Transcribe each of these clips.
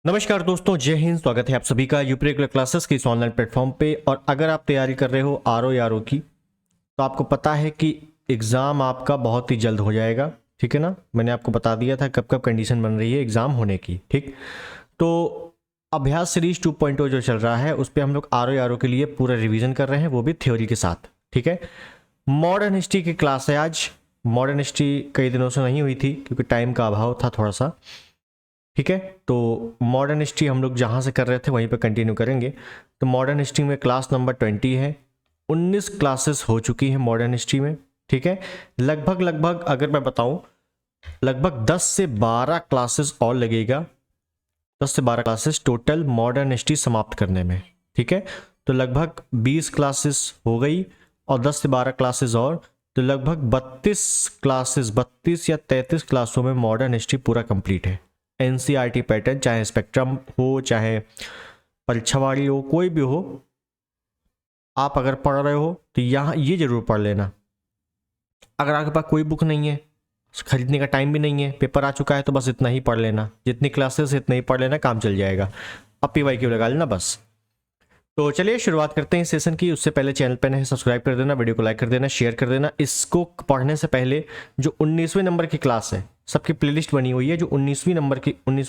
नमस्कार दोस्तों, जय हिंद। स्वागत है आप सभी का यूपी रेगुलर क्लासेस के इस ऑनलाइन प्लेटफॉर्म पे। और अगर आप तैयारी कर रहे हो आर ओ की, तो आपको पता है कि एग्ज़ाम आपका बहुत ही जल्द हो जाएगा। ठीक है ना, मैंने आपको बता दिया था कब कब कंडीशन बन रही है एग्ज़ाम होने की। ठीक, तो अभ्यास सीरीज 2.0 जो चल रहा है उस पर हम लोग आर ओ के लिए पूरा रिवीजन कर रहे हैं, वो भी थ्योरी के साथ। ठीक है, मॉडर्न हिस्ट्री की क्लास है आज। मॉडर्न हिस्ट्री कई दिनों से नहीं हुई थी क्योंकि टाइम का अभाव था थोड़ा सा। ठीक है, तो मॉडर्न हिस्ट्री हम लोग जहाँ से कर रहे थे वहीं पर कंटिन्यू करेंगे। तो मॉडर्न हिस्ट्री में क्लास नंबर 20 है। 19 क्लासेस हो चुकी हैं मॉडर्न हिस्ट्री में। ठीक है, लगभग अगर मैं बताऊं, लगभग 10 से 12 क्लासेस और लगेगा। 10 से 12 क्लासेस टोटल मॉडर्न हिस्ट्री समाप्त करने में। ठीक है, तो लगभग 20 क्लासेस हो गई और 10 से 12 क्लासेस और, तो लगभग 32 क्लासेस, 32 या 33 क्लासों में मॉडर्न हिस्ट्री पूरा कंप्लीट है। एनसीईआरटी पैटर्न, चाहे स्पेक्ट्रम हो, चाहे परीक्षावाड़ी हो, कोई भी हो, आप अगर पढ़ रहे हो तो यहाँ ये जरूर पढ़ लेना। अगर आपके पास कोई बुक नहीं है, खरीदने का टाइम भी नहीं है, पेपर आ चुका है, तो बस इतना ही पढ़ लेना। जितनी क्लासेस इतना ही पढ़ लेना, काम चल जाएगा। अब PYQ लगा लेना बस। तो चलिए शुरुआत करते हैं सेशन की। उससे पहले चैनल पर नए सब्सक्राइब कर देना, वीडियो को लाइक कर देना, शेयर कर देना। इसको पढ़ने से पहले जो 19वें नंबर की क्लास है, सबकी प्लेलिस्ट बनी हुई है, जो 19वें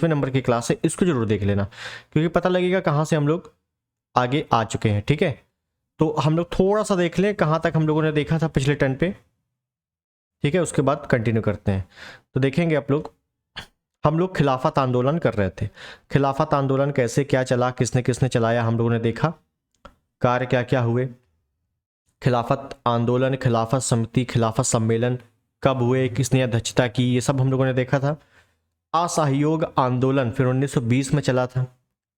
नंबर की क्लास है, इसको जरूर देख लेना, क्योंकि पता लगेगा कहाँ से हम लोग आगे आ चुके हैं। ठीक है, तो हम लोग थोड़ा सा देख लें कहाँ तक हम लोगों ने देखा था पिछले टर्न पे। ठीक है, उसके बाद कंटिन्यू करते हैं। तो देखेंगे आप लोग, हम लोग खिलाफत आंदोलन कर रहे थे। खिलाफत आंदोलन कैसे क्या चला, किसने किसने चलाया, हम लोगों ने देखा। कार्य क्या क्या हुए, खिलाफत आंदोलन, खिलाफत समिति, खिलाफत सम्मेलन कब हुए, किसने अध्यक्षता की, ये सब हम लोगों ने देखा था। असहयोग आंदोलन फिर 1920 में चला था।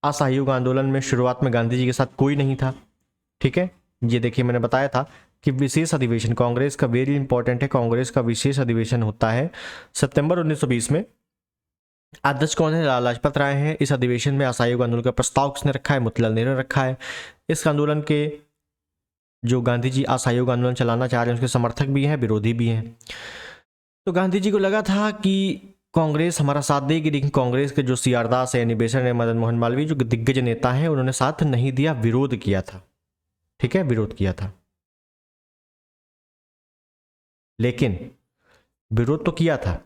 असहयोग आंदोलन में शुरुआत में गांधी जी के साथ कोई नहीं था। ठीक है, ये देखिए मैंने बताया था कि विशेष अधिवेशन कांग्रेस का वेरी इंपॉर्टेंट है। कांग्रेस का विशेष अधिवेशन होता है सितंबर 1920 में। अध्यक्ष कौन है? लाला लाजपत राय हैं। इस अधिवेशन में असहयोग आंदोलन का प्रस्ताव किसने रखा है? मोतीलाल नेहरू ने रखा है। इस आंदोलन के जो गांधी जी असहयोग आंदोलन चलाना चाह रहे हैं उसके समर्थक भी हैं, विरोधी भी हैं। तो गांधी जी को लगा था कि कांग्रेस हमारा साथ देगी, लेकिन कांग्रेस के जो CR दास है, एनी बेसेंट है, मदन मोहन मालवीय जो दिग्गज नेता हैं, उन्होंने साथ नहीं दिया, विरोध किया था। ठीक है, विरोध किया था। लेकिन विरोध तो किया था,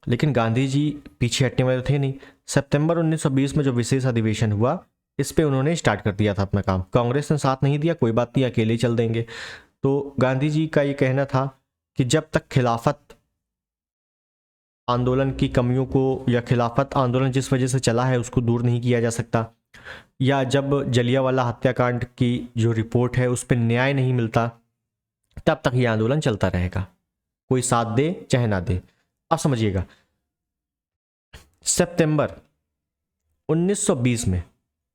लेकिन गांधी जी पीछे हटने वाले थे नहीं। सितंबर 1920 में जो विशेष अधिवेशन हुआ, इस पे उन्होंने स्टार्ट कर दिया था अपना काम। कांग्रेस ने साथ नहीं दिया, कोई बात नहीं, अकेले ही चल देंगे। तो गांधी जी का ये कहना था कि जब तक खिलाफत आंदोलन की कमियों को, या खिलाफत आंदोलन जिस वजह से चला है उसको दूर नहीं किया जा सकता, या जब जलियांवाला हत्याकांड की जो रिपोर्ट है उस पर न्याय नहीं मिलता, तब तक ये आंदोलन चलता रहेगा, कोई साथ दे चाहे ना दे। अब समझिएगा, सितंबर 1920 में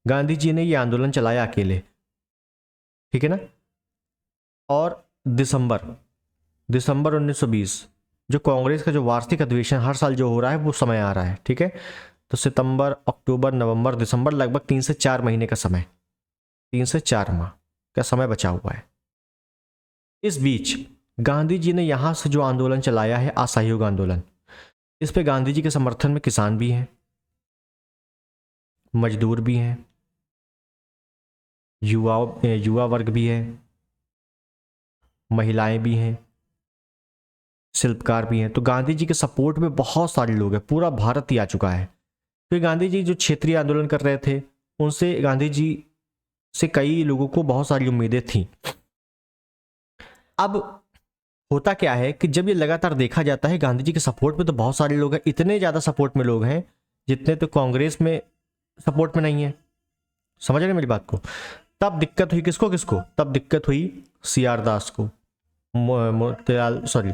गांधी जी ने ये आंदोलन चलाया अकेले। ठीक है ना, और दिसंबर 1920 जो कांग्रेस का जो वार्षिक अधिवेशन हर साल जो हो रहा है वो समय आ रहा है। ठीक है, तो सितंबर, अक्टूबर, नवंबर, दिसंबर, लगभग 3 से 4 महीने का समय, 3 से 4 माह का समय बचा हुआ है। इस बीच गांधी जी ने यहां से जो आंदोलन चलाया है, असहयोग आंदोलन, इस पे गांधी जी के समर्थन में किसान भी हैं, मजदूर भी हैं, युवा वर्ग भी है, महिलाएं भी हैं, शिल्पकार भी हैं। तो गांधी जी के सपोर्ट में बहुत सारे लोग हैं, पूरा भारत ही आ चुका है। तो गांधी जी जो क्षेत्रीय आंदोलन कर रहे थे, उनसे गांधी जी से कई लोगों को बहुत सारी उम्मीदें थी। अब होता क्या है कि जब ये लगातार देखा जाता है, गांधी जी के सपोर्ट में तो बहुत सारे लोग हैं, इतने ज्यादा सपोर्ट में लोग हैं जितने तो कांग्रेस में सपोर्ट में नहीं है। समझ रहे मेरी बात को? तब दिक्कत हुई किसको किसको? तब दिक्कत हुई CR दास को, मोतीलाल, सॉरी,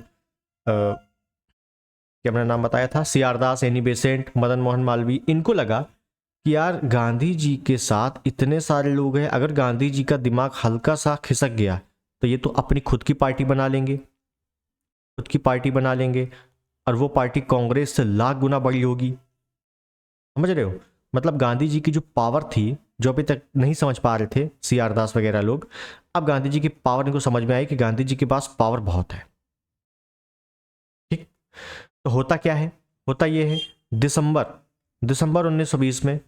क्या मैंने नाम बताया था, CR दास, एनी बेसेंट, मदन मोहन मालवीय। इनको लगा कि यार गांधी जी के साथ इतने सारे लोग हैं, अगर गांधी जी का दिमाग हल्का सा खिसक गया तो ये तो अपनी खुद की पार्टी बना लेंगे, खुद की पार्टी बना लेंगे, और वो पार्टी कांग्रेस से लाख गुना बड़ी होगी। समझ रहे हो? मतलब गांधी जी की जो पावर थी, जो अभी तक नहीं समझ पा रहे थे CR दास वगैरह लोग, अब गांधी जी की पावर इनको समझ में आई कि गांधी जी के पास पावर बहुत है। ठीक, तो होता क्या है? होता ये है, दिसंबर 1920 में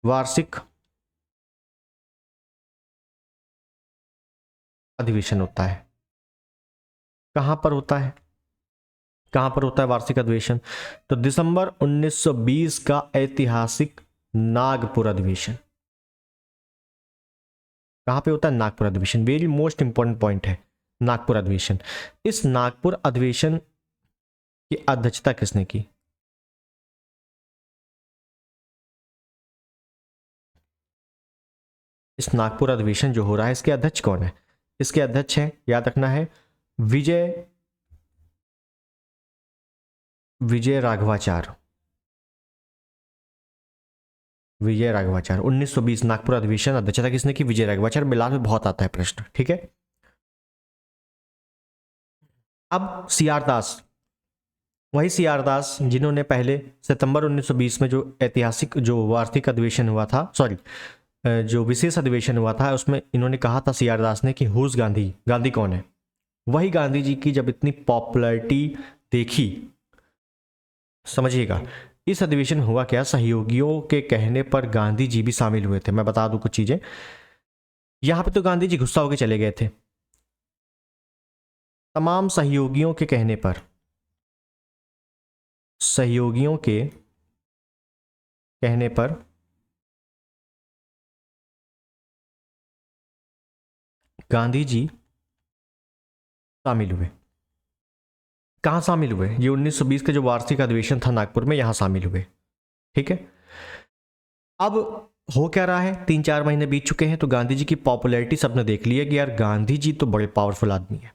वार्षिक अधिवेशन होता है। कहां पर होता है, कहां पर होता है वार्षिक अधिवेशन? तो दिसंबर 1920 का ऐतिहासिक नागपुर अधिवेशन। कहां पे होता है? नागपुर अधिवेशन। वेरी मोस्ट इंपॉर्टेंट पॉइंट है नागपुर अधिवेशन। इस नागपुर अधिवेशन की अध्यक्षता किसने की? इस नागपुर अधिवेशन जो हो रहा है इसके अध्यक्ष कौन है? इसके अध्यक्ष हैं, याद रखना है, विजय राघवाचार्य। विजय राघवाचार्य 1920 नागपुर अधिवेशन अध्यक्षता किसने की? विजय राघवाचार्य। मिलान में बहुत आता है प्रश्न, ठीक है। अब सीआर दास, वही सीआर दास जिन्होंने पहले सितंबर 1920 में जो ऐतिहासिक जो वार्षिक अधिवेशन हुआ था, सॉरी जो विशेष अधिवेशन हुआ था, उसमें इन्होंने कहा था सीआर दास ने कि हुज गांधी, गांधी कौन है? वही गांधी जी की जब इतनी पॉपुलैरिटी देखी, समझिएगा इस अधिवेशन में हुआ क्या, सहयोगियों के कहने पर गांधी जी भी शामिल हुए थे। मैं बता दूं कुछ चीजें, यहां पे तो गांधी जी गुस्सा होकर चले गए थे। तमाम सहयोगियों के कहने पर, सहयोगियों के कहने पर गांधी जी शामिल हुए। कहां शामिल हुए? ये 1920 का जो वार्षिक अधिवेशन था नागपुर में, यहां शामिल हुए, ठीक है। अब हो क्या रहा है, 3-4 महीने बीत चुके हैं, तो गांधी जी की पॉपुलैरिटी सबने देख ली है कि यार गांधी जी तो बड़े पावरफुल आदमी है।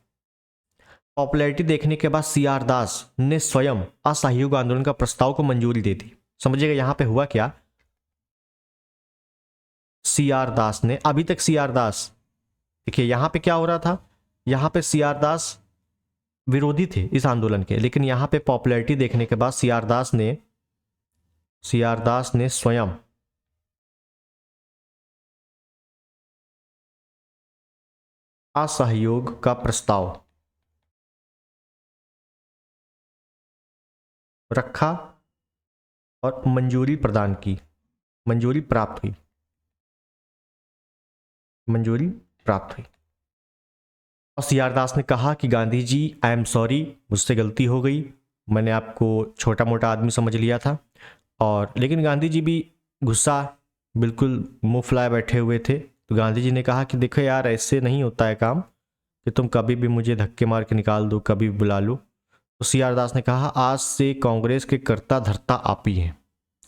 पॉपुलैरिटी देखने के बाद सीआर दास ने स्वयं असहयोग आंदोलन का प्रस्ताव को मंजूरी दे दी। समझिएगा यहां पे हुआ क्या, सीआर दास ने, अभी तक सीआर दास, देखिए यहां पे क्या हो रहा था, यहां पे सीआर दास विरोधी थे इस आंदोलन के, लेकिन यहां पे पॉपुलैरिटी देखने के बाद सीआर दास ने स्वयं असहयोग का प्रस्ताव रखा और मंजूरी प्रदान की, मंजूरी प्राप्त हुई, मंजूरी प्राप्त हुई। और सीआर दास ने कहा कि Gandhi ji I am sorry, मुझसे गलती हो गई, मैंने आपको छोटा मोटा आदमी समझ लिया था। और लेकिन गांधी जी भी गुस्सा, बिल्कुल मुंह फुलाए बैठे हुए थे। तो गांधी जी ने कहा कि देखो यार ऐसे नहीं होता है काम कि तुम कभी भी मुझे धक्के मार के निकाल दो, कभी भी बुला लो। तो सीआर दास ने कहा आज से कांग्रेस के कर्ता धर्ता आप ही हैं।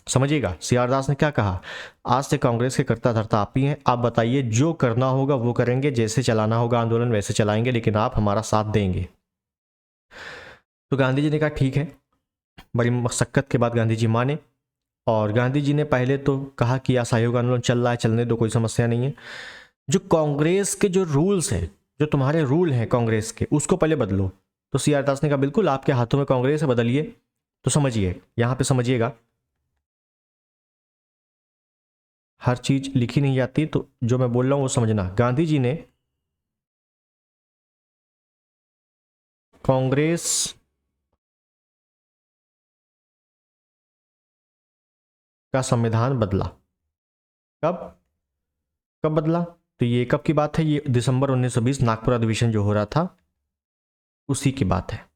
समझिएगा सीआर दास ने क्या कहा, आज से कांग्रेस के कर्ता धर्ता आप ही हैं, आप बताइए जो करना होगा वो करेंगे, जैसे चलाना होगा आंदोलन वैसे चलाएंगे, लेकिन आप हमारा साथ देंगे। तो गांधी जी ने कहा ठीक है। बड़ी मशक्कत के बाद गांधी जी माने, और गांधी जी ने पहले तो कहा कि असहयोग आंदोलन चल रहा है, चलने दो, कोई समस्या नहीं है। जो कांग्रेस के जो रूल्स हैं, जो तुम्हारे रूल हैं कांग्रेस के, उसको पहले बदलो। तो सीआर दास ने कहा बिल्कुल आपके हाथों में कांग्रेस है, बदलिए। तो समझिए यहां पे समझिएगा, हर चीज लिखी नहीं जाती, तो जो मैं बोल रहा हूं वो समझना। गांधी जी ने कांग्रेस का संविधान बदला। कब कब बदला? तो ये कब की बात है? ये दिसंबर 1920 नागपुर अधिवेशन जो हो रहा था उसी की बात है।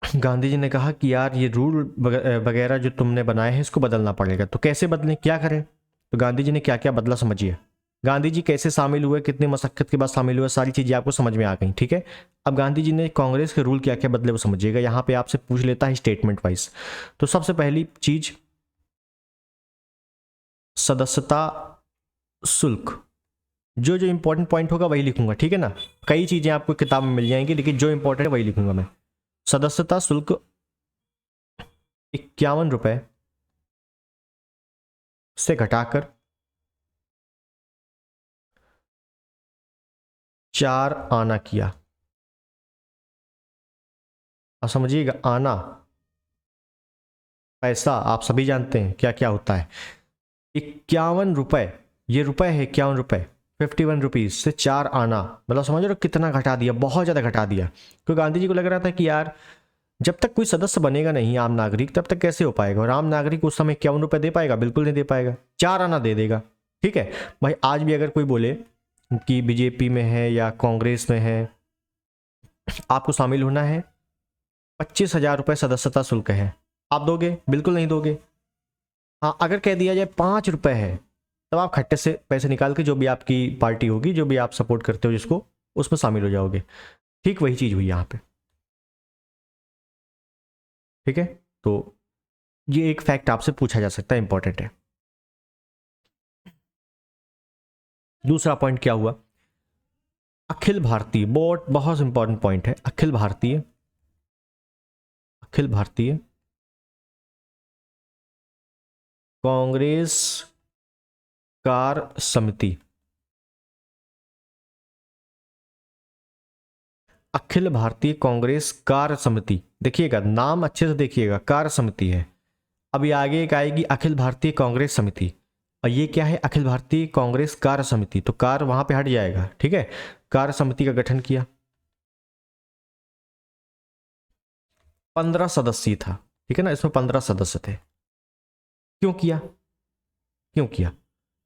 गांधी जी ने कहा कि यार ये रूल वगैरह जो तुमने बनाए हैं इसको बदलना पड़ेगा। तो कैसे बदलें, क्या करें? तो गांधी जी ने क्या क्या बदला समझिए। गांधी जी कैसे शामिल हुए, कितनी मशक्कत के बाद शामिल हुए, सारी चीजें आपको समझ में आ गई, ठीक है। अब गांधी जी ने कांग्रेस के रूल क्या क्या बदले वो समझिएगा। यहां पे आपसे पूछ लेता है स्टेटमेंट वाइज। तो सबसे पहली चीज, सदस्यता शुल्क। जो जो इंपॉर्टेंट पॉइंट होगा वही लिखूंगा, ठीक है ना। कई चीजें आपको किताब में मिल जाएंगी, लेकिन जो इंपॉर्टेंट है वही लिखूंगा मैं। सदस्यता शुल्क 51 रुपए से घटाकर 4 आना किया। अब समझिएगा, आना पैसा आप सभी जानते हैं क्या क्या होता है। 51 रुपए, ये रुपए है 51 रुपए, 51 रुपीज से 4 आना, मतलब समझ रहे हो कितना घटा दिया, बहुत ज्यादा घटा दिया। तो गांधी जी को लग रहा था कि यार जब तक कोई सदस्य बनेगा नहीं आम नागरिक, तब तक कैसे हो पाएगा? और आम नागरिक उस समय 51 रुपये दे पाएगा? बिल्कुल नहीं दे पाएगा, 4 आना दे देगा। ठीक है भाई, आज भी अगर कोई बोले कि बीजेपी में है या कांग्रेस में है, आपको शामिल होना है, 25,000 रुपये सदस्यता शुल्क है, आप दोगे? बिल्कुल नहीं दोगे। हाँ, अगर कह दिया जाए 5 रुपये है, तब आप खट्टे से पैसे निकाल के जो भी आपकी पार्टी होगी, जो भी आप सपोर्ट करते हो जिसको, उसमें शामिल हो जाओगे। ठीक वही चीज़ हुई यहाँ पे। ठीक है, तो ये एक फैक्ट आपसे पूछा जा सकता है, इंपॉर्टेंट है। दूसरा पॉइंट क्या हुआ? अखिल भारतीय, बहुत इंपॉर्टेंट पॉइंट है। अखिल भारतीय कांग्रेस कार्य समिति, अखिल भारतीय कांग्रेस कार्य समिति, देखिएगा नाम अच्छे से देखिएगा, कार्य समिति है। अभी आगे एक आएगी अखिल भारतीय कांग्रेस समिति, और ये क्या है? अखिल भारतीय कांग्रेस कार्य समिति, तो कार्य वहां पे हट जाएगा। ठीक है, कार्य समिति का गठन किया, 15 सदस्य था। ठीक है ना, इसमें 15 सदस्य थे। क्यों किया?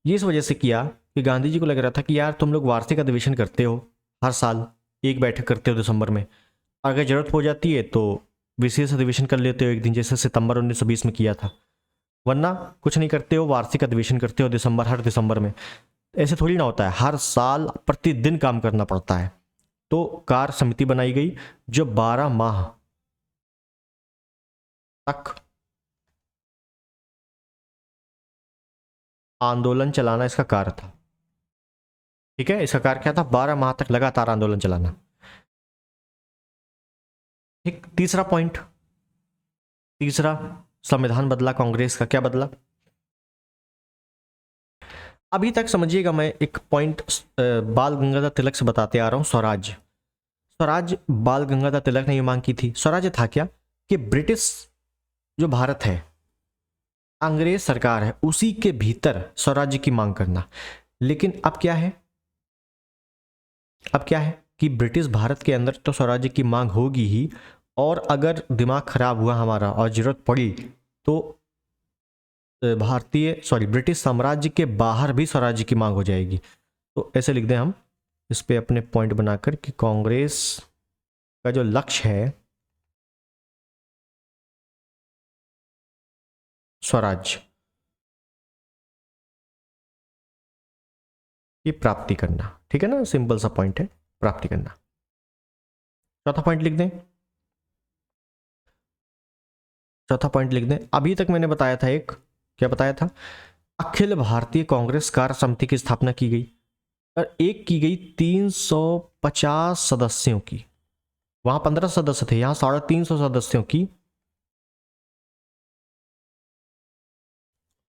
ये इस वजह से किया कि गांधी जी को लग रहा था कि यार तुम लोग वार्षिक अधिवेशन करते हो, हर साल एक बैठक करते हो दिसंबर में, अगर जरूरत हो जाती है तो विशेष अधिवेशन कर लेते हो एक दिन, जैसे सितंबर 1920 में किया था, वरना कुछ नहीं करते हो, वार्षिक अधिवेशन करते हो हर दिसंबर में। ऐसे थोड़ी ना होता है, हर साल प्रतिदिन काम करना पड़ता है। तो कार्य समिति बनाई गई जो 12 माह तक आंदोलन चलाना इसका कार्य था। ठीक है, इसका कार्य क्या था? 12 माह तक लगातार आंदोलन चलाना। एक तीसरा पॉइंट, संविधान बदला कांग्रेस का। क्या बदला? अभी तक समझिएगा, मैं एक पॉइंट बाल गंगाधर तिलक से बताते आ रहा हूं। स्वराज बाल गंगाधर तिलक ने ये मांग की थी। स्वराज था क्या? कि ब्रिटिश जो भारत है, अंग्रेज सरकार है, उसी के भीतर स्वराज्य की मांग करना। लेकिन अब क्या है कि ब्रिटिश भारत के अंदर तो स्वराज्य की मांग होगी ही, और अगर दिमाग खराब हुआ हमारा और जरूरत पड़ी तो ब्रिटिश साम्राज्य के बाहर भी स्वराज्य की मांग हो जाएगी। तो ऐसे लिख दें हम इस पे अपने पॉइंट बनाकर कि कांग्रेस का जो लक्ष्य है स्वराज्य की प्राप्ति करना। ठीक है ना, सिंपल सा पॉइंट है, प्राप्ति करना। चौथा पॉइंट लिख दें। अभी तक मैंने बताया था, क्या बताया था? अखिल भारतीय कांग्रेस कार्य समिति की स्थापना की गई, और एक की गई 350 सदस्यों की। वहां 15 सदस्य थे, यहां 350 सदस्यों की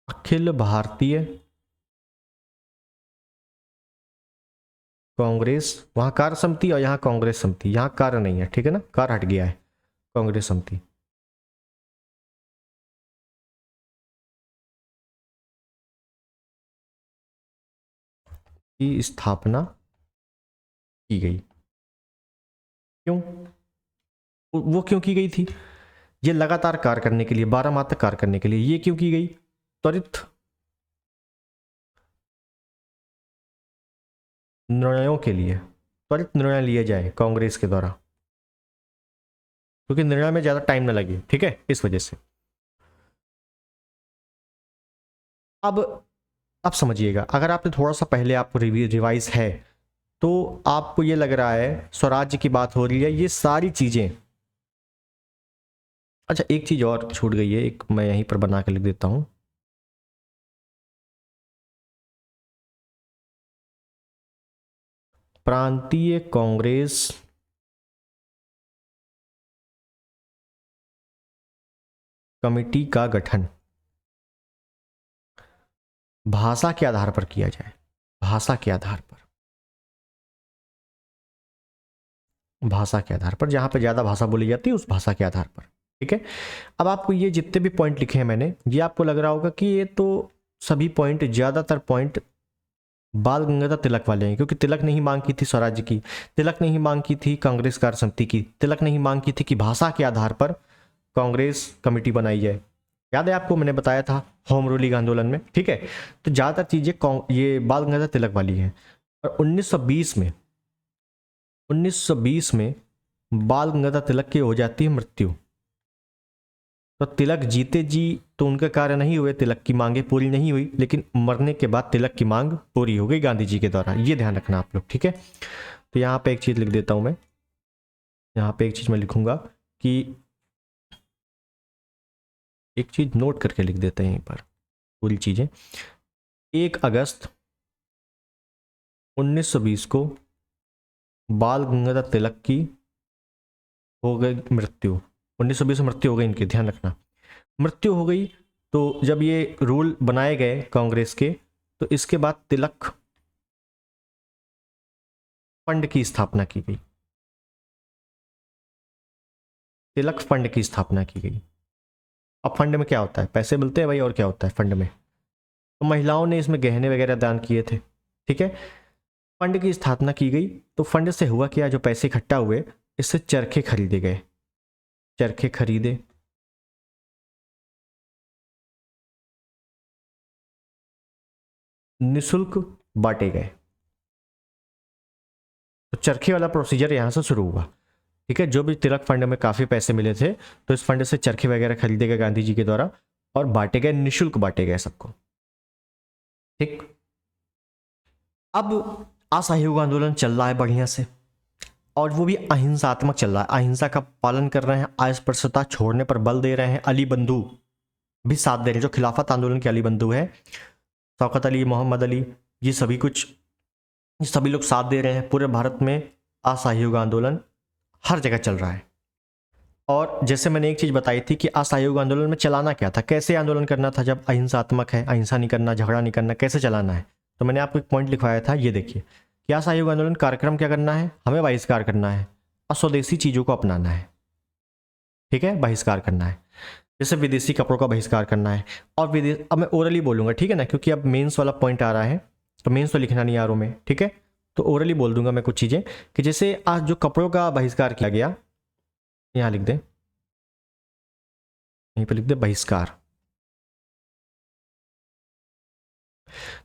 अखिल भारतीय कांग्रेस, वहां कार्य समिति और यहां कांग्रेस समिति, यहां कार्य नहीं है। ठीक है ना, कार्य हट गया है, कांग्रेस समिति की स्थापना की गई। क्यों? वो क्यों की गई थी? ये लगातार कार्य करने के लिए, 12 माह तक कार्य करने के लिए। ये क्यों की गई? त्वरित निर्णयों के लिए, त्वरित निर्णय लिए जाए कांग्रेस के द्वारा, क्योंकि निर्णय में ज्यादा टाइम न लगे। ठीक है, इस वजह से। अब समझिएगा, अगर आपने थोड़ा सा पहले आपको रिवाइज है तो आपको ये लग रहा है स्वराज्य की बात हो रही है, ये सारी चीजें। अच्छा, एक चीज और छूट गई है, एक मैं यहीं पर बना के लिख देता हूं। प्रांतीय कांग्रेस कमेटी का गठन भाषा के आधार पर किया जाए। भाषा के आधार पर, जहां पर ज्यादा भाषा बोली जाती है उस भाषा के आधार पर। ठीक है, अब आपको ये जितने भी पॉइंट लिखे हैं मैंने, ये आपको लग रहा होगा कि ये तो सभी पॉइंट, ज्यादातर पॉइंट बाल गंगाधर तिलक वाले हैं, क्योंकि तिलक ने ही मांग की थी स्वराज्य की, तिलक ने ही मांग की थी कांग्रेस कार्य समिति की, तिलक ने ही मांग की थी कि भाषा के आधार पर कांग्रेस कमेटी बनाई जाए। याद है आपको, मैंने बताया था होम रूलिंग आंदोलन में, ठीक है। तो ज़्यादातर चीज़ें ये बाल गंगाधर तिलक वाली हैं। और 1920 में बाल गंगाधर तिलक की हो जाती है मृत्यु। तो तिलक जीते जी तो उनके कार्य नहीं हुए, तिलक की मांगे पूरी नहीं हुई, लेकिन मरने के बाद तिलक की मांग पूरी हो गई गांधी जी के द्वारा। ये ध्यान रखना आप लोग, ठीक है। तो यहाँ पे एक चीज़ लिख देता हूँ मैं, यहाँ पे एक चीज़ मैं लिखूंगा कि एक चीज़ नोट करके लिख देते हैं यहीं पर पूरी चीज़ें। 1 अगस्त 1920 को बाल गंगाधर तिलक की हो गई मृत्यु। 1920 में मृत्यु हो गई इनकी, ध्यान रखना, मृत्यु हो गई। तो जब ये रूल बनाए गए कांग्रेस के, तो इसके बाद तिलक फंड की स्थापना की गई, तिलक फंड की स्थापना की गई। अब फंड में क्या होता है, पैसे मिलते हैं भाई, और क्या होता है फंड में। तो महिलाओं ने इसमें गहने वगैरह दान किए थे, ठीक है। फंड की स्थापना की गई। तो फंड से हुआ क्या, जो पैसे इकट्ठा हुए, इससे चरखे खरीदे गए, चरखे खरीदे, निशुल्क बांटे गए। तो चरखे वाला प्रोसीजर यहां से शुरू हुआ, ठीक है। जो भी तिलक फंड में काफी पैसे मिले थे, तो इस फंड से चरखे वगैरह खरीदे गए गांधी जी के द्वारा, और बांटे गए, निशुल्क बांटे गए सबको, ठीक। अब असहयोग आंदोलन चल रहा है बढ़िया से, और वो भी अहिंसात्मक चल रहा है, अहिंसा का पालन कर रहे हैं, अस्पृश्यता छोड़ने पर बल दे रहे हैं। अली बंधु भी साथ दे रहे हैं, जो खिलाफत आंदोलन के अली बंधु है, शौकत अली, मोहम्मद अली, ये सभी कुछ, ये सभी लोग साथ दे रहे हैं। पूरे भारत में असहयोग आंदोलन हर जगह चल रहा है। और जैसे मैंने एक चीज़ बताई थी कि असहयोग आंदोलन में चलाना क्या था, कैसे आंदोलन करना था, जब अहिंसात्मक है, अहिंसा नहीं करना, झगड़ा नहीं करना, कैसे चलाना है। तो मैंने आपको एक पॉइंट लिखवाया था, ये देखिए कि असहयोग आंदोलन कार्यक्रम क्या करना है, हमें बहिष्कार करना है और स्वदेशी चीज़ों को अपनाना है, ठीक है, बहिष्कार करना है। जैसे विदेशी कपड़ों का बहिष्कार करना है, और विदेश, अब मैं ओरली बोलूंगा, ठीक है ना, क्योंकि अब मेंस वाला पॉइंट आ रहा है, तो मेंस तो लिखना नहीं आर में, ठीक है। तो ओरली बोल दूंगा मैं कुछ चीज़ें, कि जैसे आज जो कपड़ों का बहिष्कार किया गया, यहाँ लिख दें, यहीं पर लिख दे बहिष्कार।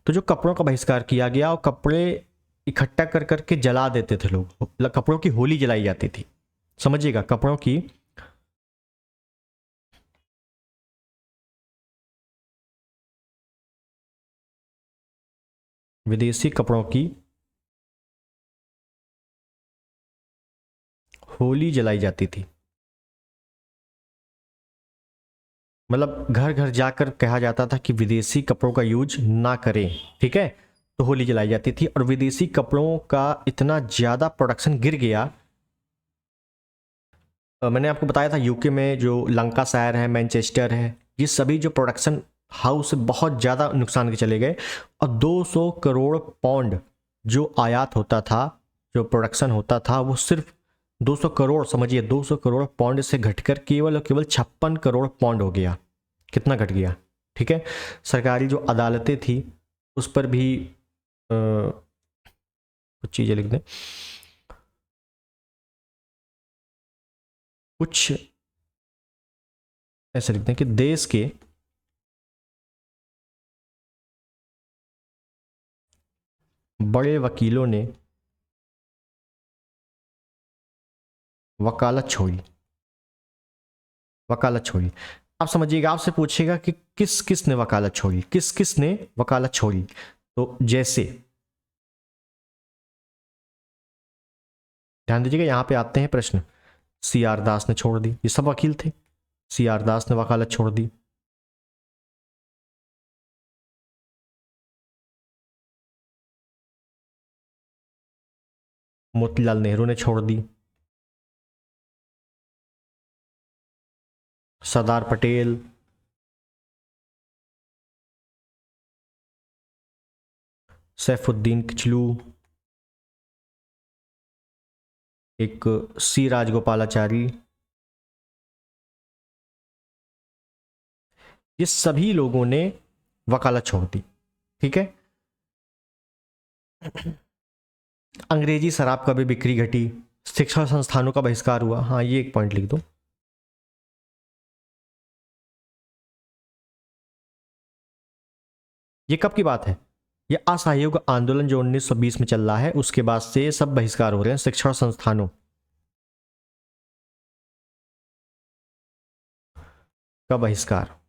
तो जो कपड़ों का बहिष्कार किया गया, और कपड़े इकट्ठा कर करके जला देते थे लोग, कपड़ों की होली जलाई जाती थी, समझिएगा, कपड़ों की विदेशी कपड़ों की होली जलाई जाती थी। मतलब घर घर जाकर कहा जाता था कि विदेशी कपड़ों का यूज ना करें, ठीक है। तो होली जलाई जाती थी, और विदेशी कपड़ों का इतना ज़्यादा प्रोडक्शन गिर गया। मैंने आपको बताया था यूके में जो लंकाशायर है, मैनचेस्टर है, ये सभी जो प्रोडक्शन हाउस बहुत ज़्यादा नुकसान के चले गए। और 200 करोड़ पाउंड जो आयात होता था, जो प्रोडक्शन होता था, वो सिर्फ 200 करोड़, समझिए 200 करोड़ पाउंड से घटकर केवल और केवल 56 करोड़ पाउंड हो गया। कितना घट गया, ठीक है। सरकारी जो अदालतें थी उस पर भी कुछ चीज़ें लिख दें, कुछ ऐसे लिखते हैं कि देश के बड़े वकीलों ने वकालत छोड़ी, वकालत छोड़ी। आप समझिएगा, आपसे पूछेगा कि किस किस ने वकालत छोड़ी, किस किस ने वकालत छोड़ी। तो जैसे ध्यान दीजिएगा, यहां पे आते हैं प्रश्न। सी आर दास ने छोड़ दी, ये सब वकील थे, सी आर दास ने वकालत छोड़ दी। मोतीलाल नेहरू ने छोड़ दी, सरदार पटेल, सैफुद्दीन किचलू, एक सी राजगोपालाचारी, ये सभी लोगों ने वकालत छोड़ दी, ठीक है। अंग्रेजी शराब का भी बिक्री घटी, शिक्षा संस्थानों का बहिष्कार हुआ। हाँ, ये एक पॉइंट लिख दो। ये कब की बात है? ये असहयोग आंदोलन जो 1920 में चल रहा है, उसके बाद से सब बहिष्कार हो रहे हैं शिक्षण संस्थानों का बहिष्कार।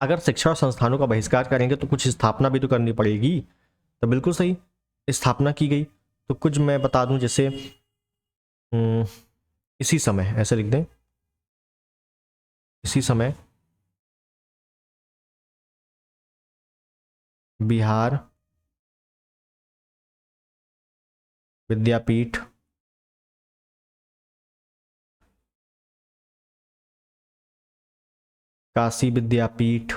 अगर शिक्षण संस्थानों का बहिष्कार करेंगे तो कुछ स्थापना भी तो करनी पड़ेगी। तो बिल्कुल सही, स्थापना की गई। तो कुछ मैं बता दूं, जैसे इसी समय, ऐसे लिख दें, इसी समय बिहार विद्यापीठ काशी विद्यापीठ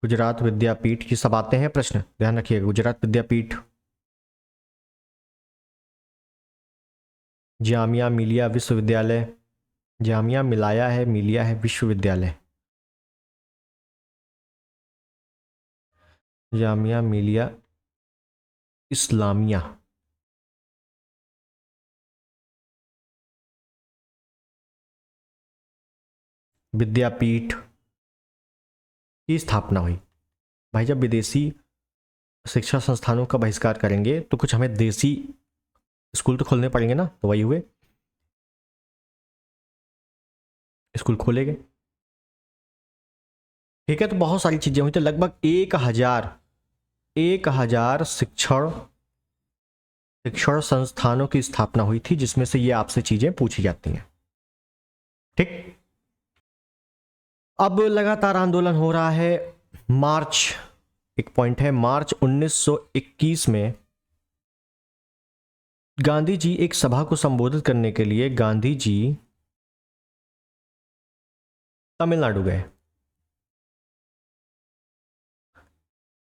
गुजरात विद्यापीठ, ये सब आते हैं प्रश्न, ध्यान रखिएगा। गुजरात विद्यापीठ, जामिया मिलिया विश्वविद्यालय, जामिया मिलाया है, मिलिया है विश्वविद्यालय, जामिया मिलिया इस्लामिया विद्यापीठ की स्थापना हुई। भाई जब विदेशी शिक्षा संस्थानों का बहिष्कार करेंगे तो कुछ हमें देसी स्कूल तो खोलने पड़ेंगे ना, तो वही हुए, स्कूल खोले गए। ठीक है, तो बहुत सारी चीजें हुई। तो लगभग 1000 शिक्षण संस्थानों की स्थापना हुई थी, जिसमें से ये आपसे चीजें पूछी जाती हैं। ठीक, अब लगातार आंदोलन हो रहा है। मार्च, एक पॉइंट है, मार्च 1921 में गांधी जी एक सभा को संबोधित करने के लिए गांधी जी तमिलनाडु गए।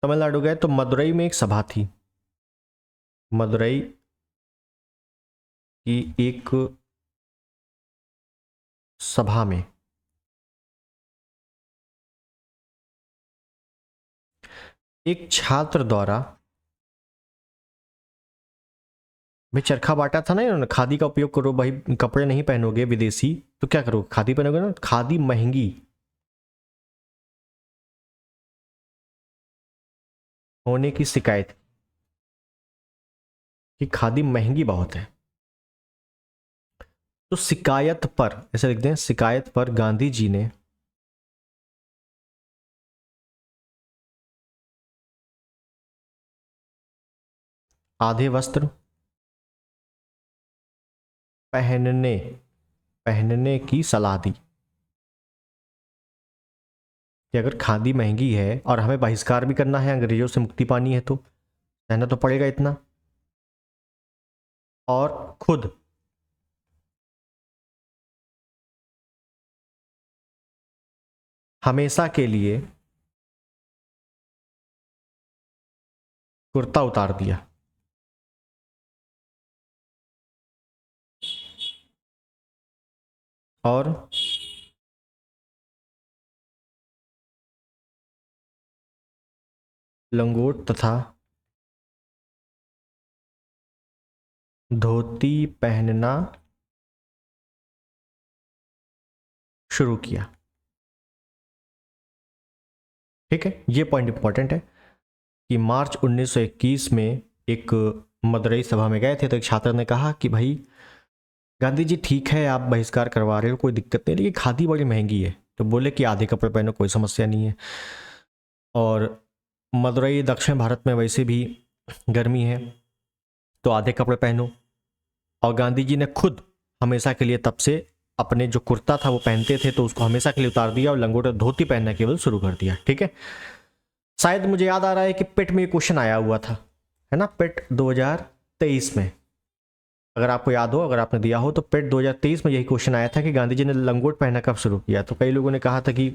तमिलनाडु गए तो मदुरई में एक सभा थी। मदुरई की एक सभा में एक छात्र द्वारा, भाई चरखा बांटा था ना इन्होंने, खादी का उपयोग करो भाई, कपड़े नहीं पहनोगे विदेशी तो क्या करोगे, खादी पहनोगे ना, खादी महंगी होने की शिकायत, कि खादी महंगी बहुत है। तो शिकायत पर, ऐसे लिख दें, शिकायत पर गांधी जी ने आधे वस्त्र पहनने पहनने की सलाह दी, कि अगर खादी महंगी है और हमें बहिष्कार भी करना है, अंग्रेजों से मुक्ति पानी है, तो पहनना तो पड़ेगा इतना। और खुद हमेशा के लिए कुर्ता उतार दिया। और लंगोट तथा धोती पहनना शुरू किया। ठीक है, ये पॉइंट इंपॉर्टेंट है कि मार्च 1921 में एक मदुरई सभा में गए थे, तो एक छात्र ने कहा कि भाई गांधी जी ठीक है आप बहिष्कार करवा रहे हो, कोई दिक्कत नहीं, लेकिन खादी बड़ी महंगी है। तो बोले कि आधे कपड़े पहनो, कोई समस्या नहीं है। और मदुरई दक्षिण भारत में वैसे भी गर्मी है, तो आधे कपड़े पहनो। और गांधी जी ने खुद हमेशा के लिए तब से अपने जो कुर्ता था वो पहनते थे, तो उसको हमेशा के लिए उतार दिया और लंगोट और धोती पहनना केवल शुरू कर दिया। ठीक है, शायद मुझे याद आ रहा है कि पेट में क्वेश्चन आया हुआ था, है ना, पेट 2023 में, अगर आपको याद हो, अगर आपने दिया हो तो पेट 2023 में यही क्वेश्चन आया था कि गांधी जी ने लंगोट पहनना कब शुरू किया। तो कई लोगों ने कहा था कि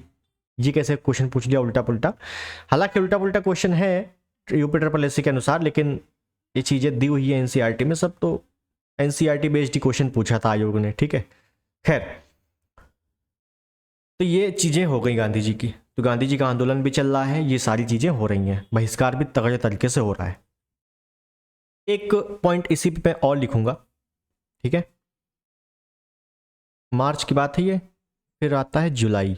ये कैसे क्वेश्चन पूछ लिया उल्टा पुल्टा। हालांकि उल्टा पुल्टा क्वेश्चन है यूपी ट्रिपल एससी के अनुसार, लेकिन ये चीज़ें दी हुई है एनसीईआरटी में सब, तो एनसीईआरटी बेस्ड क्वेश्चन पूछा था आयोग ने। ठीक है, खैर तो ये चीज़ें हो गई गांधी जी की। तो गांधी जी का आंदोलन भी चल रहा है, ये सारी चीज़ें हो रही हैं, बहिष्कार भी तगड़े तरीके से हो रहा है। एक पॉइंट इसी पे मैं और लिखूंगा, ठीक है। मार्च की बात है ये, फिर आता है जुलाई,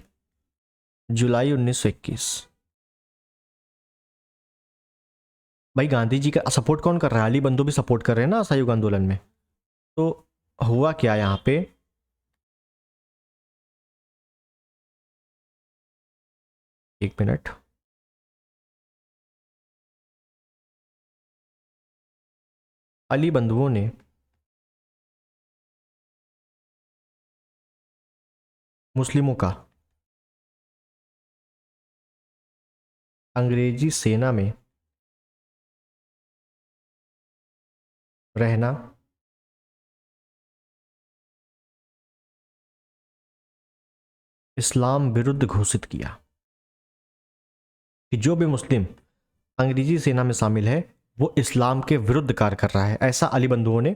जुलाई 1921। भाई गांधी जी का सपोर्ट कौन कर रहा है? अली बंधु भी सपोर्ट कर रहे हैं ना असहयोग आंदोलन में। तो हुआ क्या यहाँ पे, एक मिनट, अली बंधुओं ने मुस्लिमों का अंग्रेजी सेना में रहना इस्लाम विरुद्ध घोषित किया, कि जो भी मुस्लिम अंग्रेजी सेना में शामिल है वो इस्लाम के विरुद्ध कार्य कर रहा है, ऐसा अली बंधुओं ने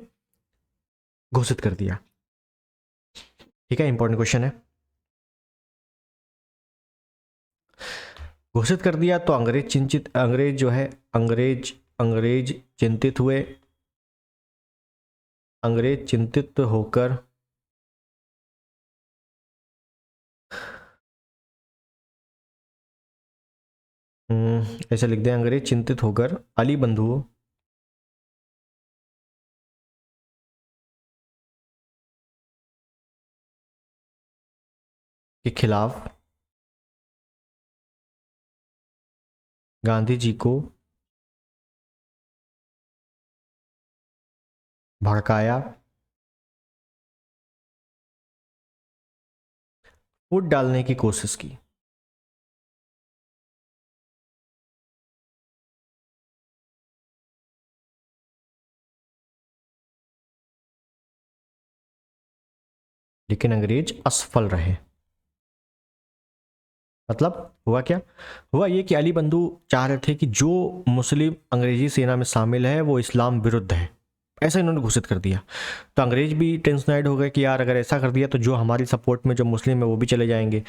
घोषित कर दिया। ठीक है, इंपॉर्टेंट क्वेश्चन है। घोषित कर दिया तो अंग्रेज चिंतित, अंग्रेज जो है, अंग्रेज चिंतित हुए। अंग्रेज चिंतित होकर ऐसे लिख दें, अंग्रेज चिंतित होकर अली बंधुओं के खिलाफ गांधी जी को भड़काया, फूट डालने की कोशिश की। लेकिन अंग्रेज असफल रहे। मतलब हुआ क्या, हुआ ये कि अली बंधु चाह रहे थे कि जो मुस्लिम अंग्रेजी सेना में शामिल है वो इस्लाम विरुद्ध है, ऐसा इन्होंने घोषित कर दिया। तो अंग्रेज भी टेंशनाइड हो गए कि यार अगर ऐसा कर दिया तो जो हमारी सपोर्ट में जो मुस्लिम है वो भी चले जाएंगे।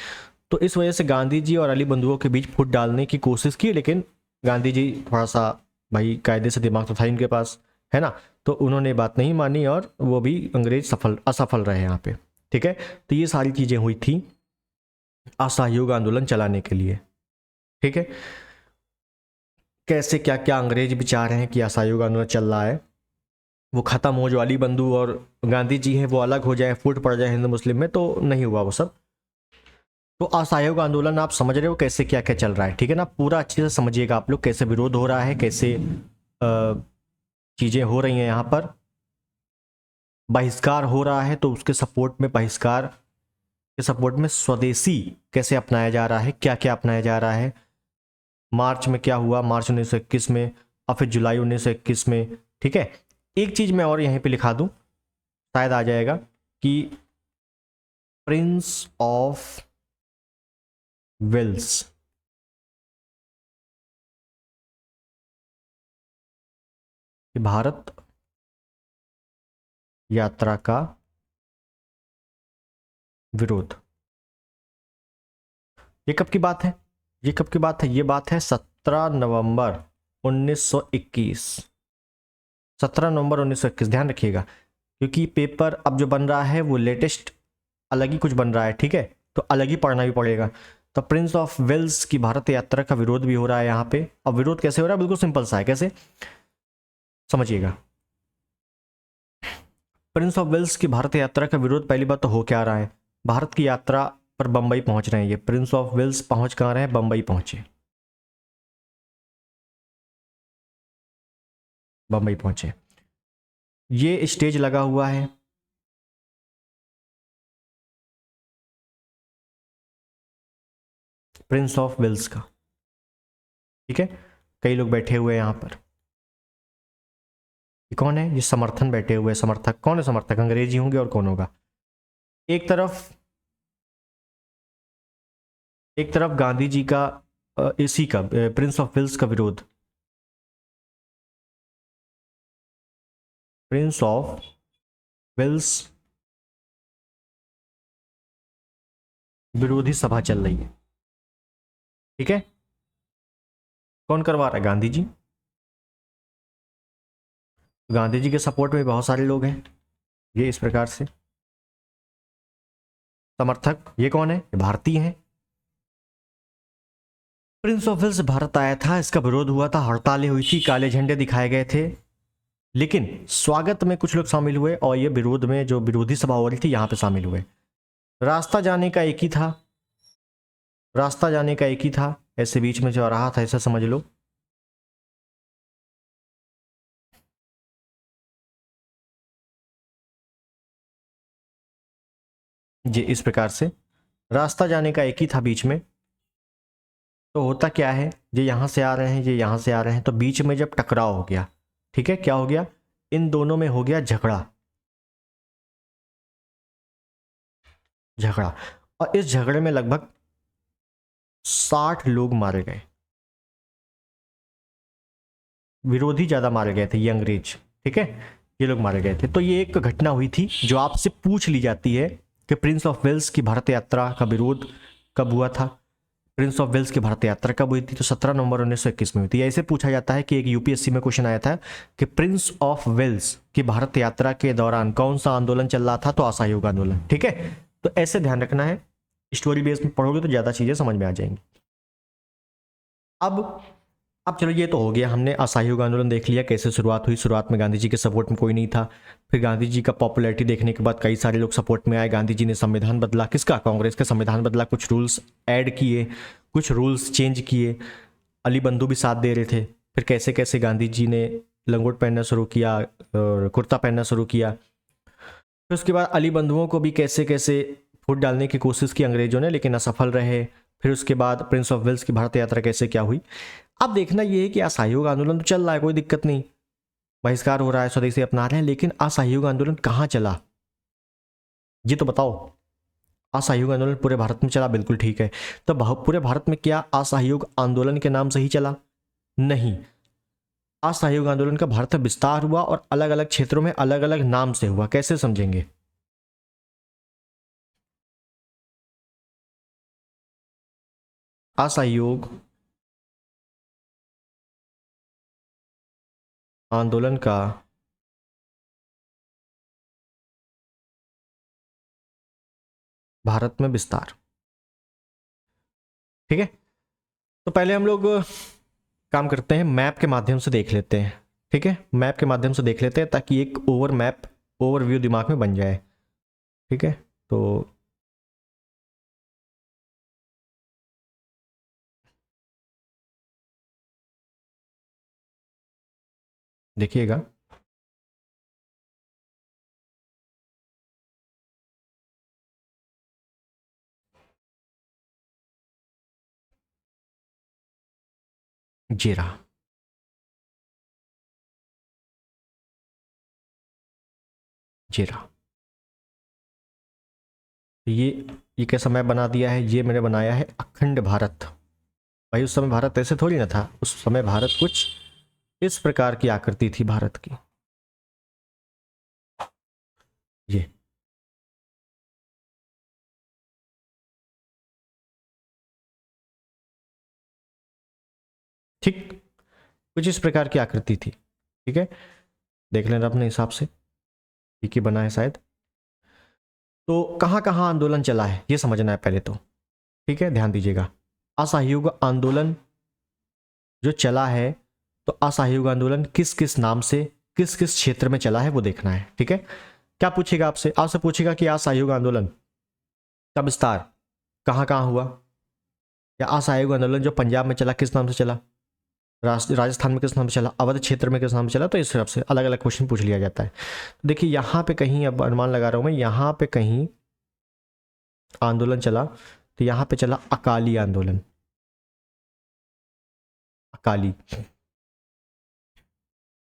तो इस वजह से गांधी जी और अली बंधुओं के बीच फूट डालने की कोशिश की, लेकिन गांधी जी थोड़ा सा, भाई कायदे से दिमाग तो था इनके पास, है ना, तो उन्होंने बात नहीं मानी और वो भी अंग्रेज असफल रहे यहाँ पे। ठीक है, तो ये सारी चीज़ें हुई थी असहयोग आंदोलन चलाने के लिए। ठीक है, कैसे क्या क्या अंग्रेज भी चाह रहे हैं कि असहयोग आंदोलन चल रहा है वो खत्म हो, जो अली बंधु और गांधी जी हैं वो अलग हो जाए, फूट पड़ जाए हिंदू मुस्लिम में, तो नहीं हुआ वो सब। तो असहयोग आंदोलन आप समझ रहे हो कैसे क्या क्या चल रहा है, ठीक है ना, पूरा अच्छे से समझिएगा आप लोग, कैसे विरोध हो रहा है, कैसे चीजें हो रही हैं यहाँ पर। बहिष्कार हो रहा है तो उसके सपोर्ट में, बहिष्कार के सपोर्ट में स्वदेशी कैसे अपनाया जा रहा है, क्या क्या अपनाया जा रहा है। मार्च में क्या हुआ, मार्च 1921 में, और फिर जुलाई 1921 में। ठीक है, एक चीज मैं और यहीं पे लिखा दूं, शायद आ जाएगा, कि प्रिंस ऑफ वेल्स भारत यात्रा का विरोध। ये कब की बात है, ये कब की बात है, ये बात है 17 नवंबर 1921। 17 नवंबर 1921, ध्यान रखिएगा, क्योंकि पेपर अब जो बन रहा है वो लेटेस्ट अलग ही कुछ बन रहा है। ठीक है, तो अलग ही पढ़ना भी पड़ेगा। तो प्रिंस ऑफ वेल्स की भारत यात्रा का विरोध भी हो रहा है यहाँ पे। अब विरोध कैसे हो रहा है, बिल्कुल सिंपल सा है, कैसे समझिएगा। प्रिंस ऑफ वेल्स की भारत यात्रा का विरोध, पहली बात तो हो क्या रहा है, भारत की यात्रा पर बंबई पहुंच रहे हैं ये। प्रिंस ऑफ वेल्स पहुंच कहाँ रहे हैं, बंबई पहुंचे, बंबई पहुंचे। ये स्टेज लगा हुआ है, प्रिंस ऑफ वेल्स का। ठीक है, कई लोग बैठे हुए हैं यहाँ पर। ये कौन है, ये समर्थन बैठे हुए, समर्थक कौन है, समर्थक अंग्रेजी होंगे और कौन होगा। एक तरफ, एक तरफ गांधी जी का, इसी का, प्रिंस ऑफ वेल्स का विरोध, प्रिंस ऑफ वेल्स विरोधी सभा चल रही है, ठीक है। कौन करवा रहा है? गांधी जी। गांधी जी के सपोर्ट में बहुत सारे लोग हैं, ये इस प्रकार से समर्थक। ये कौन है? ये भारतीय हैं। प्रिंस ऑफ वेल्स भारत आया था, इसका विरोध हुआ था, हड़तालें हुई थी, काले झंडे दिखाए गए थे, लेकिन स्वागत में कुछ लोग शामिल हुए और ये विरोध में जो विरोधी सभा हो रही थी यहां पे शामिल हुए। रास्ता जाने का एक ही था, रास्ता जाने का एक ही था, ऐसे बीच में जो रहा था ऐसा समझ लो। ये इस प्रकार से रास्ता जाने का एक ही था बीच में। तो होता क्या है, ये यहां से आ रहे हैं, ये यहां से आ रहे हैं, तो बीच में जब टकराव हो गया, ठीक है, क्या हो गया? इन दोनों में हो गया झगड़ा, झगड़ा। और इस झगड़े में लगभग 60 लोग मारे गए, विरोधी ज्यादा मारे गए थे, ये अंग्रेज, ठीक है, ये लोग मारे गए थे। तो ये एक घटना हुई थी जो आपसे पूछ ली जाती है कि प्रिंस ऑफ वेल्स की भारत यात्रा का विरोध कब हुआ था। प्रिंस ऑफ वेल्स की भारत यात्रा कब हुई थी? तो 17 नवंबर 1921 में हुई थी। ऐसे पूछा जाता है कि एक यूपीएससी में क्वेश्चन आया था कि प्रिंस ऑफ वेल्स की भारत यात्रा के दौरान कौन सा आंदोलन चल रहा था? तो असहयोग आंदोलन, ठीक है। तो ऐसे ध्यान रखना है, स्टोरी बेस में पढ़ोगे तो ज्यादा चीजें समझ में आ जाएंगी। अब चलो, ये तो हो गया, हमने असहयोग आंदोलन देख लिया कैसे शुरुआत हुई। शुरुआत में गांधी जी के सपोर्ट में कोई नहीं था, फिर गांधी जी का पॉपुलैरिटी देखने के बाद कई सारे लोग सपोर्ट में आए। गांधी जी ने संविधान बदला, किसका? कांग्रेस का संविधान बदला, कुछ रूल्स ऐड किए, कुछ रूल्स चेंज किए। अली बंधु भी साथ दे रहे थे। फिर कैसे कैसे गांधी जी ने लंगोट पहनना शुरू किया, कुर्ता पहनना शुरू किया। फिर उसके बाद अली बंधुओं को भी कैसे कैसे फूट डालने की कोशिश की अंग्रेजों ने, लेकिन असफल रहे। फिर उसके बाद प्रिंस ऑफ वेल्स की भारत यात्रा कैसे क्या हुई। अब देखना यह है कि असहयोग आंदोलन तो चल रहा है, कोई दिक्कत नहीं, बहिष्कार हो रहा है, स्वदेशी अपना रहे हैं, लेकिन असहयोग आंदोलन कहाँ चला ये तो बताओ। असहयोग आंदोलन पूरे भारत में चला, बिल्कुल ठीक है। तो पूरे भारत में क्या असहयोग आंदोलन के नाम से ही चला? नहीं, असहयोग आंदोलन का भारत में विस्तार हुआ और अलग अलग क्षेत्रों में अलग अलग नाम से हुआ। कैसे समझेंगे? असहयोग आंदोलन का भारत में विस्तार, ठीक है। तो पहले हम लोग काम करते हैं, मैप के माध्यम से देख लेते हैं, ठीक है। मैप के माध्यम से देख लेते हैं ताकि एक ओवरव्यू दिमाग में बन जाए, ठीक है। तो देखिएगा, ये रहा, ये रहा। ये कैसा मैप बना दिया है? ये मैंने बनाया है अखंड भारत। भाई उस समय भारत ऐसे थोड़ी ना था, उस समय भारत कुछ इस प्रकार की आकृति थी भारत की, ये, ठीक, कुछ इस प्रकार की आकृति थी, ठीक है। देख लेना अपने हिसाब से, ठीक ही बना है शायद। तो कहाँ कहाँ आंदोलन चला है ये समझना है पहले तो, ठीक है, ध्यान दीजिएगा। असहयोग आंदोलन जो चला है, तो असहयोग आंदोलन किस किस नाम से किस किस क्षेत्र में चला है वो देखना है, ठीक है। क्या पूछेगा आपसे? आपसे पूछेगा कि असहयोग आंदोलन का विस्तार कहाँ कहाँ हुआ, या असहयोग आंदोलन जो पंजाब में चला किस नाम से चला, राजस्थान में किस नाम से चला, अवध क्षेत्र में किस नाम से चला। तो इस हिसाब से अलग अलग क्वेश्चन पूछ लिया जाता है। तो देखिए यहाँ पे कहीं, अब अनुमान लगा रहा हूँ मैं, यहाँ पे कहीं आंदोलन चला, तो यहाँ पे चला अकाली आंदोलन, अकाली।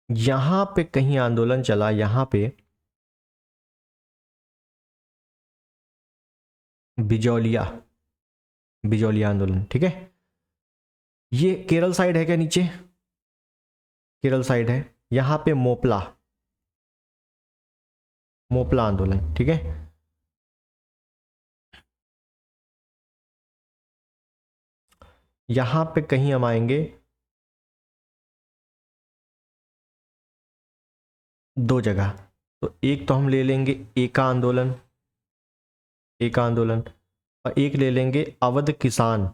यहाँ पे कहीं आंदोलन चला, यहाँ पे बिजौलिया, बिजौलिया आंदोलन, ठीक है। ये केरल साइड है क्या? नीचे केरल साइड है। यहाँ पे मोपला, मोपला आंदोलन, ठीक है। यहां पे कहीं हम आएंगे दो जगह। तो एक तो हम ले लेंगे एका आंदोलन, एका आंदोलन, और एक ले लेंगे अवध किसान।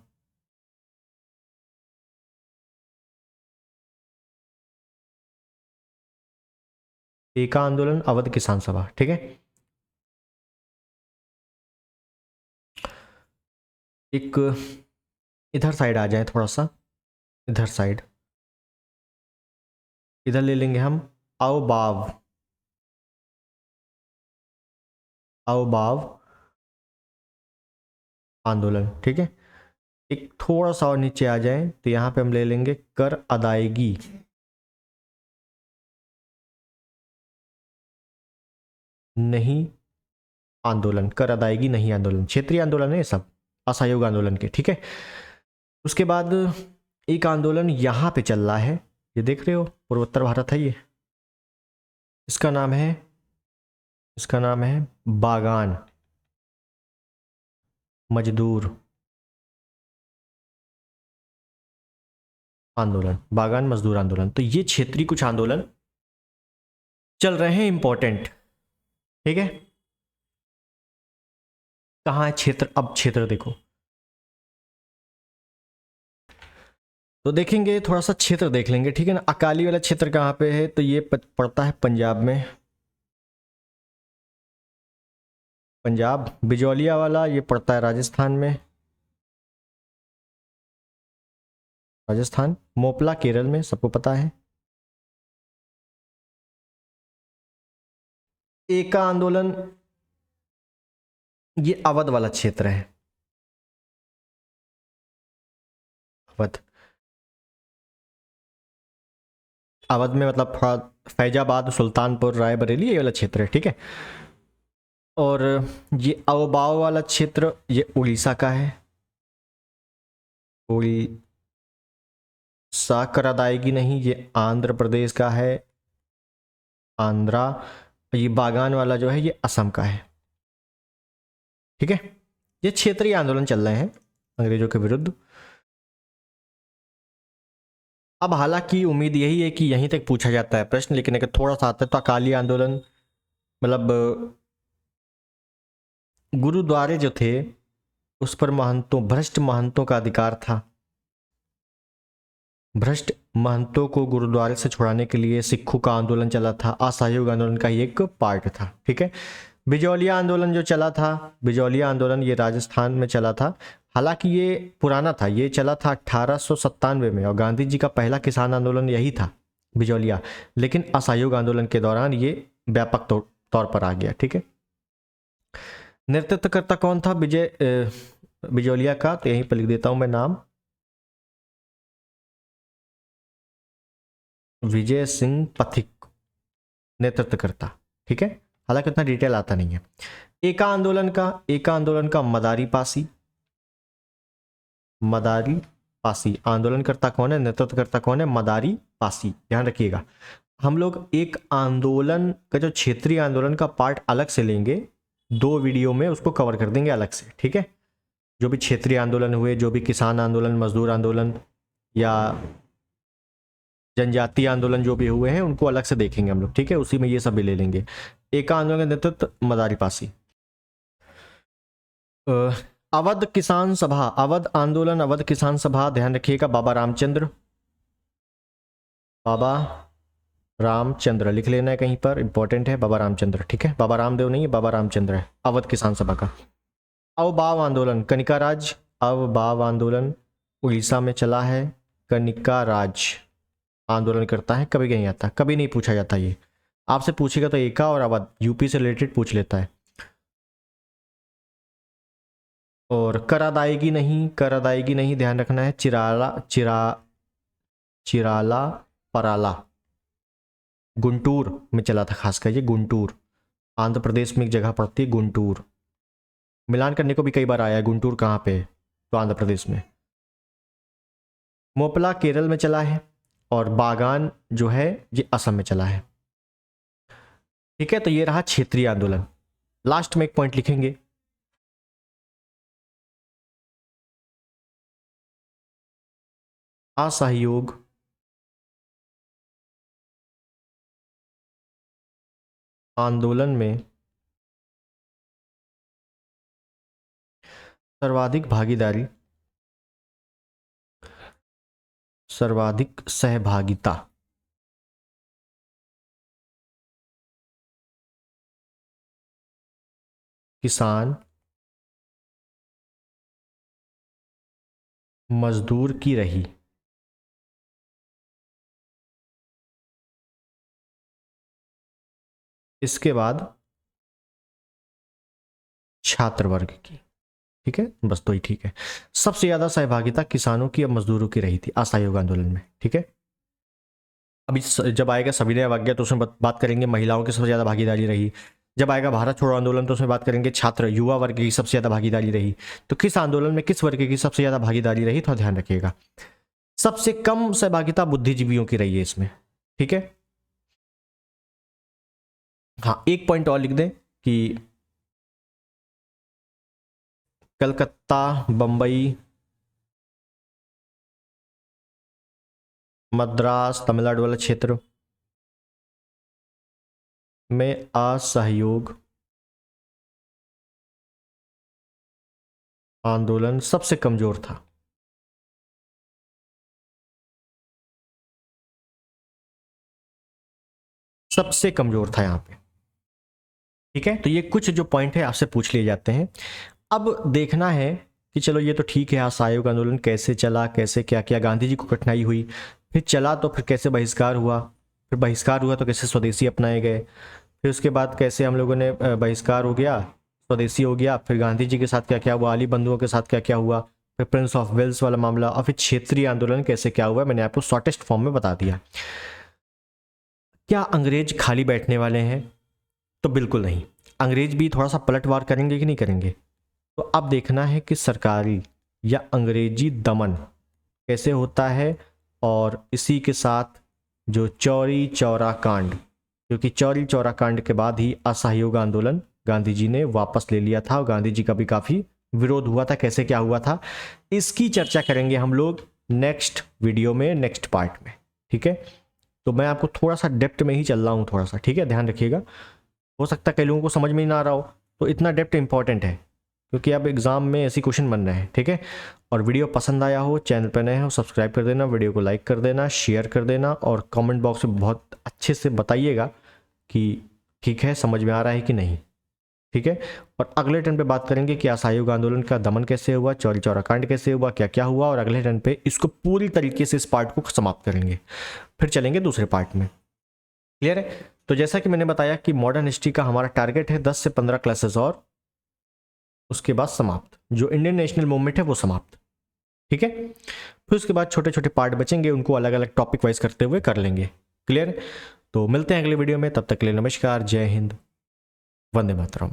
एका आंदोलन अवध किसान सभा, ठीक है। एक इधर साइड आ जाए थोड़ा सा, इधर साइड, इधर ले लेंगे हम अवबाव, अवबाव आंदोलन, ठीक है। एक थोड़ा सा और नीचे आ जाए तो यहाँ पे हम ले लेंगे कर अदायगी नहीं आंदोलन, कर अदायगी नहीं आंदोलन, क्षेत्रीय आंदोलन है ये सब, असहयोग आंदोलन के, ठीक है। उसके बाद एक आंदोलन यहाँ पे चल रहा है, ये देख रहे हो, पूर्वोत्तर भारत है ये, इसका नाम है, इसका नाम है बागान मजदूर आंदोलन, बागान मजदूर आंदोलन। तो ये क्षेत्रीय कुछ आंदोलन चल रहे हैं इंपॉर्टेंट, ठीक है। कहाँ है क्षेत्र, अब क्षेत्र देखो, तो देखेंगे थोड़ा सा क्षेत्र देख लेंगे, ठीक है ना। अकाली वाला क्षेत्र कहाँ पे है, तो ये पड़ता है पंजाब में, पंजाब। बिजौलिया वाला ये पड़ता है राजस्थान में, राजस्थान। मोपला केरल में, सबको पता है। एका आंदोलन ये अवध वाला क्षेत्र है, अवध, अवध में मतलब थोड़ा फैजाबाद, सुल्तानपुर, रायबरेली ये वाला क्षेत्र है, ठीक है। और ये अवबाव वाला क्षेत्र ये उड़ीसा का है, उड़ीसा। कर अदायगी नहीं, ये आंध्र प्रदेश का है, आंध्रा। ये बागान वाला जो है ये असम का है, ठीक है। ये क्षेत्रीय आंदोलन चल रहे हैं अंग्रेजों के विरुद्ध। अब हालांकि उम्मीद यही है कि यहीं तक पूछा जाता है प्रश्न, लेकिन अगर थोड़ा सा आता है तो अकाली आंदोलन, मतलब गुरुद्वारे जो थे उस पर महंतों, भ्रष्ट महंतों का अधिकार था। भ्रष्ट महंतों को गुरुद्वारे से छुड़ाने के लिए सिखों का आंदोलन चला था, असहयोग आंदोलन का ही एक पार्ट था, ठीक है। बिजौलिया आंदोलन जो चला था, बिजौलिया आंदोलन ये राजस्थान में चला था। हालांकि ये पुराना था, ये चला था 1897 में, और गांधी जी का पहला किसान आंदोलन यही था, बिजौलिया। लेकिन असहयोग आंदोलन के दौरान ये व्यापक तौर पर आ गया, ठीक है। नेतृत्वकर्ता कौन था बिजौलिया का, तो यहीं पर लिख देता हूं मैं नाम, विजय सिंह पथिक, नेतृत्वकर्ता, ठीक है। हालांकि इतना डिटेल आता नहीं है। एका आंदोलन का, एका आंदोलन का मदारी पासी, मदारी पासी आंदोलनकर्ता कौन है, नेतृत्वकर्ता कौन है, मदारी पासी, ध्यान रखिएगा। हम लोग एक आंदोलन का जो क्षेत्रीय आंदोलन का पार्ट अलग से लेंगे, 2 वीडियो में उसको कवर कर देंगे अलग से, ठीक है। जो भी क्षेत्रीय आंदोलन हुए, जो भी किसान आंदोलन, मजदूर आंदोलन या जनजातीय आंदोलन जो भी हुए हैं उनको अलग से देखेंगे हम लोग, ठीक है। उसी में ये सब भी ले लेंगे। एका आंदोलन का नेतृत्व मदारी पासी। अवध किसान सभा, अवध आंदोलन, अवध किसान सभा, ध्यान रखिएगा, बाबा रामचंद्र, बाबा रामचंद्र लिख लेना है कहीं पर, इंपॉर्टेंट है, बाबा रामचंद्र, ठीक है। बाबा रामदेव नहीं है, बाबा रामचंद्र है अवध किसान सभा का। अवबाव आंदोलन, कनिका राज, अवबाव आंदोलन उड़ीसा में चला है, कनिका राज आंदोलन करता है, कभी नहीं आता, कभी नहीं पूछा जाता ये। आपसे पूछेगा तो एका और अवध यूपी से रिलेटेड पूछ लेता है। और कर अदायगी नहीं, कर अदायगी नहीं, ध्यान रखना है, चिराला पराला, गुंटूर में चला था, खासकर ये गुंटूर, आंध्र प्रदेश में एक जगह पड़ती है गुंटूर। मिलान करने को भी कई बार आया है, गुंटूर कहाँ पे है, तो आंध्र प्रदेश में। मोपला केरल में चला है, और बागान जो है ये असम में चला है, ठीक है। तो ये रहा क्षेत्रीय आंदोलन। लास्ट में एक पॉइंट लिखेंगे, असहयोग आंदोलन में सर्वाधिक भागीदारी, सर्वाधिक सहभागिता, किसान मजदूर की रही। इसके बाद छात्र वर्ग की। ठीक है, बस तो ही ठीक है। सबसे ज्यादा सहभागिता किसानों की और मजदूरों की रही थी असहयोग आंदोलन में। ठीक है, अभी जब आएगा सविनय अवज्ञा तो उसमें बात करेंगे महिलाओं की सबसे ज्यादा भागीदारी रही। जब आएगा भारत छोड़ो आंदोलन तो उसमें बात करेंगे छात्र युवा वर्ग की सबसे ज्यादा भागीदारी रही। तो किस आंदोलन में किस वर्ग की सबसे ज्यादा भागीदारी रही, थोड़ा ध्यान रखिएगा। सबसे कम सहभागिता बुद्धिजीवियों की रही है इसमें। ठीक है, हाँ एक पॉइंट और लिख दें कि कलकत्ता, बंबई, मद्रास, तमिलनाडु वाला क्षेत्र में असहयोग आंदोलन सबसे कमजोर था। सबसे कमजोर था यहां पे। ठीक है, तो ये कुछ जो पॉइंट है आपसे पूछ लिए जाते हैं। अब देखना है कि चलो ये तो ठीक है, असहयोग आंदोलन कैसे चला, कैसे क्या किया, गांधी जी को कठिनाई हुई, फिर चला तो फिर कैसे बहिष्कार हुआ, फिर बहिष्कार हुआ तो कैसे स्वदेशी अपनाए गए, फिर उसके बाद कैसे हम लोगों ने बहिष्कार हो गया, स्वदेशी हो गया, फिर गांधी जी के साथ क्या क्या हुआ, अली बंधुओं के साथ क्या क्या हुआ, फिर प्रिंस ऑफ वेल्स वाला मामला, और फिर क्षेत्रीय आंदोलन कैसे क्या हुआ, मैंने आपको शॉर्टेस्ट फॉर्म में बता दिया। क्या अंग्रेज खाली बैठने वाले हैं? तो बिल्कुल नहीं। अंग्रेज भी थोड़ा सा पलटवार करेंगे कि नहीं करेंगे। तो अब देखना है कि सरकारी या अंग्रेजी दमन कैसे होता है, और इसी के साथ जो चौरी चौरा कांड, क्योंकि चौरी चौरा कांड के बाद ही असहयोग आंदोलन गांधी जी ने वापस ले लिया था और गांधी जी का भी काफ़ी विरोध हुआ था, कैसे क्या हुआ था, इसकी चर्चा करेंगे हम लोग नेक्स्ट वीडियो में, नेक्स्ट पार्ट में। ठीक है, तो मैं आपको थोड़ा सा डेप्थ में ही चल रहा हूँ थोड़ा सा। ठीक है, ध्यान रखिएगा, हो सकता है कई लोगों को समझ में ही ना आ रहा हो, तो इतना डेप्थ इंपॉर्टेंट है क्योंकि अब एग्जाम में ऐसी क्वेश्चन बन रहे हैं। ठीक है, और वीडियो पसंद आया हो, चैनल पर नए हो, सब्सक्राइब कर देना, वीडियो को लाइक कर देना, शेयर कर देना, और कमेंट बॉक्स में बहुत अच्छे से बताइएगा कि ठीक है, समझ में आ रहा है कि नहीं। ठीक है, और अगले टर्न पे बात करेंगे कि असहयोग आंदोलन का दमन कैसे हुआ, चौरी चौरा कांड कैसे हुआ, क्या क्या हुआ, और अगले टर्न पे इसको पूरी तरीके से इस पार्ट को समाप्त करेंगे, फिर चलेंगे दूसरे पार्ट में। क्लियर है? तो जैसा कि मैंने बताया कि मॉडर्न हिस्ट्री का हमारा टारगेट है 10 से 15 क्लासेस, और उसके बाद समाप्त, जो इंडियन नेशनल मूवमेंट है वो समाप्त। ठीक है, फिर उसके बाद छोटे छोटे पार्ट बचेंगे, उनको अलग अलग टॉपिक वाइज करते हुए कर लेंगे। क्लियर? तो मिलते हैं अगले वीडियो में, तब तक के लिए नमस्कार, जय हिंद, वंदे मातरम।